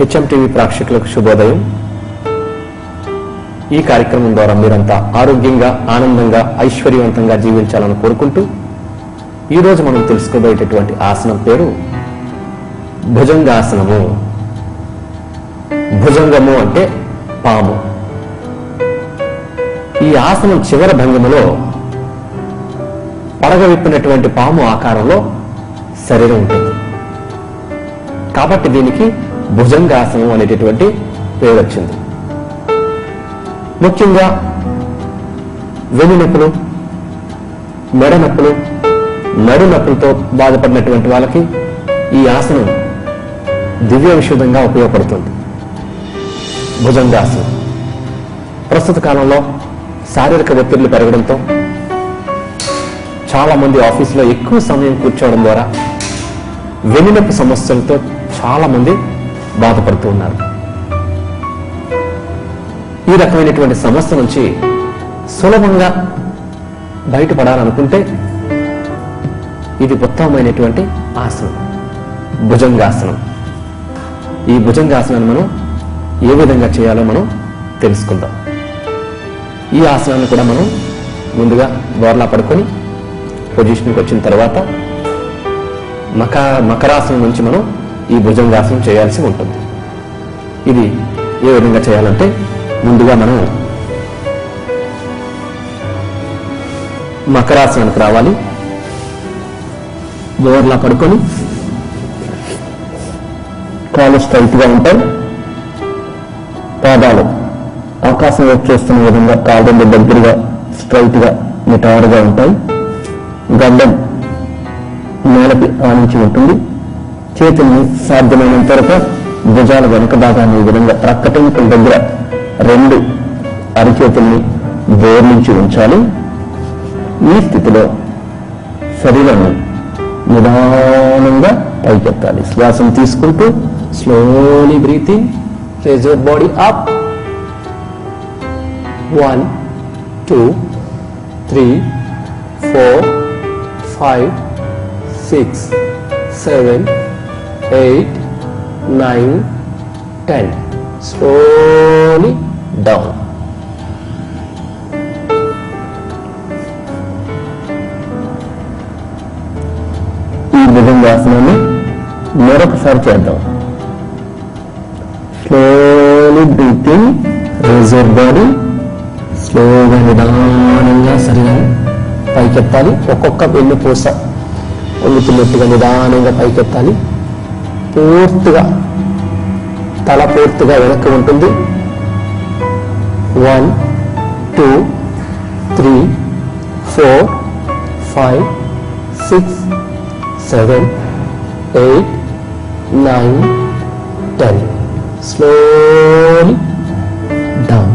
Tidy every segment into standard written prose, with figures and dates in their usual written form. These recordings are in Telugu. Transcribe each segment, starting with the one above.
హెచ్ఎం టీవీ ప్రేక్షకులకు శుభోదయం. ఈ కార్యక్రమం ద్వారా మీరంతా ఆరోగ్యంగా, ఆనందంగా, ఐశ్వర్యవంతంగా జీవించాలని కోరుకుంటూ ఈరోజు మనం తెలుసుకోబోయేటటువంటి ఆసనం పేరు భుజంగాసనము. భుజంగము అంటే పాము. ఈ ఆసనం చివరి భంగిమలో పడగ విప్పినటువంటి పాము ఆకారంలో శరీరం ఉంటుంది. కాబట్టి దీనికి భుజంగాసనం అనేటటువంటి పేరు వచ్చింది. ముఖ్యంగా వెన్ను నొప్పులు, మెడ నొప్పులు, నడు నొప్పులతో బాధపడినటువంటి వాళ్ళకి ఈ ఆసనం దివ్య ఔషధంగా ఉపయోగపడుతుంది. భుజంగాసనం ప్రస్తుత కాలంలో శారీరక ఒత్తిళ్లు పెరగడంతో చాలా మంది ఆఫీసులో ఎక్కువ సమయం కూర్చోవడం ద్వారా వెన్నునొప్పి సమస్యలతో చాలా మంది బాధపడుతూ ఉన్నారు. ఈ రకమైనటువంటి సమస్య నుంచి సులభంగా బయటపడాలనుకుంటే ఇది ఉత్తమమైనటువంటి ఆసనం భుజంగాసనం. ఈ భుజంగాసనాన్ని మనం ఏ విధంగా చేయాలో మనం తెలుసుకుందాం. ఈ ఆసనాన్ని కూడా మనం ముందుగా బోర్లా పడుకొని పొజిషన్కి వచ్చిన తర్వాత మకరాసనం నుంచి మనం ఈ భుజంగాసనం చేయాల్సి ఉంటుంది. ఇది ఏ విధంగా చేయాలంటే ముందుగా మనం మకరాసనానికి రావాలి. బోర్లా పడుకొని కాళ్ళు స్ట్రైట్ గా ఉంటాయి. పాదాలు ఆకాశం వైపు చూస్తున్న విధంగా కాళ్ళ దగ్గరగా స్ట్రైట్ గా నిటారుగా ఉంటాయి. గడ్డం నేలకి ఆనించి ఉంటుంది. చేతుల్ని సాధ్యమైనంత వరకు భుజాల వెనుక భాగాన్ని ఈ విధంగా ప్రక్కటెంకల దగ్గర రెండు అరిచేతుల్ని బోర్లించి ఉంచాలి. ఈ స్థితిలో శరీరాన్ని నిదానంగా పైకెత్తాలి. శ్వాసను తీసుకుంటూ slowly breathing, raise your body up. 1 2 3 4 5 6 7 8 9 10. Slowly down. ఈ భుజంగాసనాన్ని మరొకసారి చేద్దాం. Slowly breathing, raise your body. స్లోగా నిదానంగా శరీరాన్ని పైకెత్తాలి. ఒక్కొక్క వెన్నుపూస వంగుతున్నట్టుగా నిదానంగా పైకెత్తాలి. పూర్తిగా తల పూర్తిగా వెనక్కి ఉంటుంది. 1 2 3 4 5 6 7 8 9 10. Slowly down.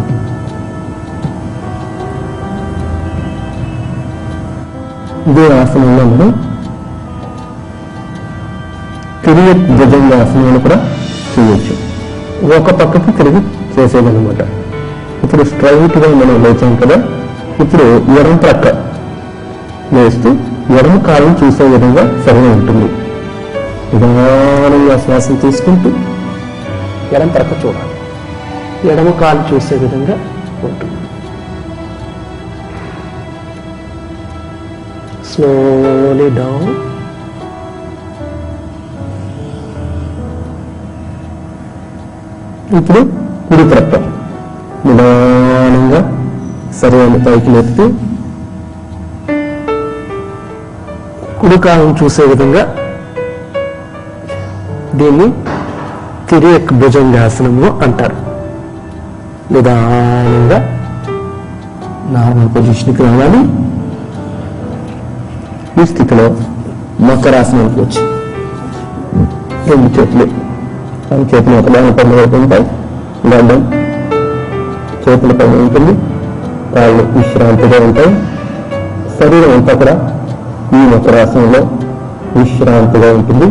ఇదే ఆసనంలో మనం తిరిగి భుజంగాసనాన్ని కూడా చేయొచ్చు. ఒక పక్కకి తిరిగి చేసేదన్నమాట. ఇప్పుడు స్ట్రైట్ గా మనం లేచాం కదా, ఇప్పుడు ఎడమ ప్రక్క లేస్తూ ఎడమ కాలం చూసే విధంగా సరిగా ఉంటుంది. నిదానంగా శ్వాసను తీసుకుంటూ ఎడమ ప్రక్క చూడాలి. ఎడమ కాలు చూసే విధంగా ఉంటుంది. Slowly down. ఇప్పుడు కుడి ప్రక్క నిదానంగా శరీరాన్ని పైకి లేపుతూ కుడి కాలం చూసే విధంగా దీన్ని తిరియక్ భుజంగాసనము అంటారు. నిదానంగా నార్మల్ పొజిషన్కి రావాలి. ఈ స్థితిలో మకరాసనానికి వచ్చి రెండు చేతులు ఒకదాని పైన ఉంటాయి. గడ్డం చేతుల పైన ఉంటుంది. కాళ్ళు విశ్రాంతిగా ఉంటాయి. శరీరం అంతా కూడా ఈ మకరాసనంలో విశ్రాంతిగా ఉంటుంది.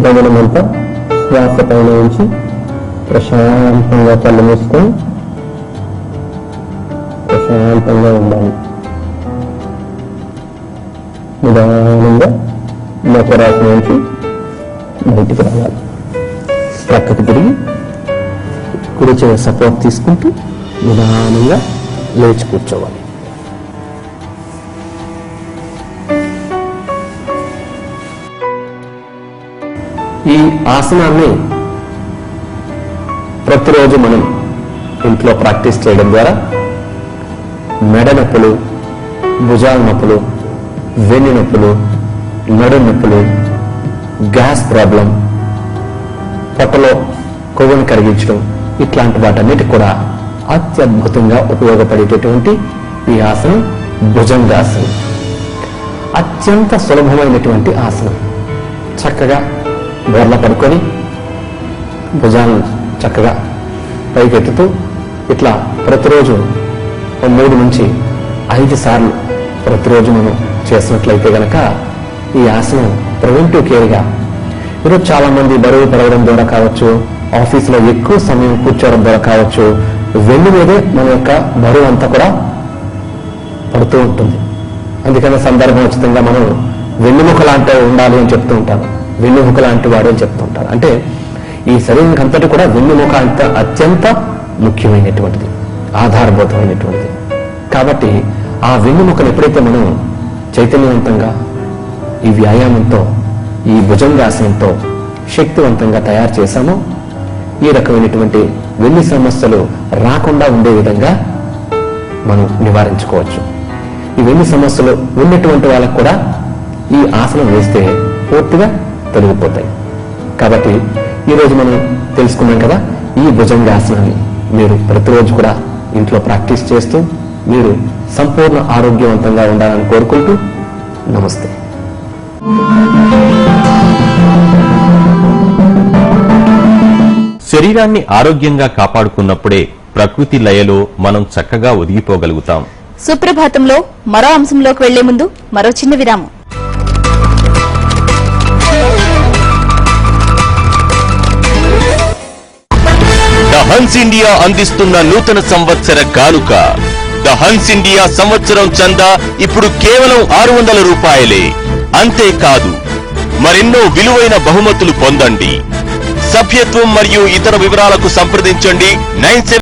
గమనమంతా శ్వాస పైన ఉంచి ప్రశాంతంగా కళ్ళు మూసుకొని ప్రశాంతంగా ఉండాలి. నిదానంగా మకరాసనం నుంచి బయటికి రావాలి. ప్రక్కకు తిరిగి కుడి చేయి సపోర్ట్ తీసుకుంటూ నిదానంగా లేచి కూర్చోవాలి. ఈ ఆసనాన్ని ప్రతిరోజు మనం ఇంట్లో ప్రాక్టీస్ చేయడం ద్వారా మెడ నొప్పులు, భుజాల నొప్పులు, వెన్ను నొప్పులు, నడు నొప్పులు, గ్యాస్ ప్రాబ్లం, పొట్టలో కొవ్వును కరిగించడం ఇట్లాంటి వాటన్నిటికి కూడా అత్యద్భుతంగా ఉపయోగపడేటటువంటి ఈ ఆసనం భుజంగాసనం. అత్యంత సులభమైనటువంటి ఆసనం. చక్కగా బోర్ల పడుకొని భుజాలను చక్కగా పైకెత్తుతూ ఇట్లా ప్రతిరోజు 3 నుంచి 5 సార్లు ప్రతిరోజు మనం చేసినట్లయితే గనక ఈ ఆసనం ప్రివెంటివ్ కేర్గా ఈరోజు చాలా మంది బరువు పెరగడం ద్వారా కావచ్చు, ఆఫీసులో ఎక్కువ సమయం కూర్చోవడం ద్వారా కావచ్చు, వెన్ను మీదే మన యొక్క బరువు అంతా కూడా పడుతూ ఉంటుంది. అందుకని సందర్భోచితంగా మనం వెన్నుముక లాంటి ఉండాలి అని చెప్తూ ఉంటారు. వెన్నుముక లాంటి వాడు అని చెప్తూ ఉంటారు. అంటే ఈ శరీరానికి అంతటి కూడా వెన్నుముక అత్యంత ముఖ్యమైనటువంటిది, ఆధారభూతమైనటువంటిది. కాబట్టి ఆ వెన్నుముకను ఎప్పుడైతే మనం చైతన్యవంతంగా ఈ వ్యాయామంతో, ఈ భుజంగాసనంతో శక్తివంతంగా తయారు చేశామో ఈ రకమైనటువంటి వెన్ను సమస్యలు రాకుండా ఉండే విధంగా మనం నివారించుకోవచ్చు. ఈ వెన్ను సమస్యలు ఉన్నటువంటి వాళ్ళకు కూడా ఈ ఆసనం వేస్తే పూర్తిగా తొలగిపోతాయి. కాబట్టి ఈరోజు మనం తెలుసుకున్నాం కదా, ఈ భుజంగాసనాన్ని మీరు ప్రతిరోజు కూడా ఇంట్లో ప్రాక్టీస్ చేస్తూ మీరు సంపూర్ణ ఆరోగ్యవంతంగా ఉండాలని కోరుకుంటూ నమస్తే. శరీరాన్ని ఆరోగ్యంగా కాపాడుకున్నప్పుడే ప్రకృతి లయలో మనం చక్కగా ఒదిగిపోగలుగుతాం. సుప్రభాతంలో మరో అంశంలోకి వెళ్లే ముందు మరో చిన్న విరామం. ద హన్స్ ఇండియా అందిస్తున్న నూతన సంవత్సర కానుక. ద హన్స్ ఇండియా సంవత్సరం చందా ఇప్పుడు కేవలం 600 రూపాయలే. అంతేకాదు మరెన్నో విలువైన బహుమతులు పొందండి. సభ్యత్వం మరియు ఇతర వివరాలకు సంప్రదించండి 97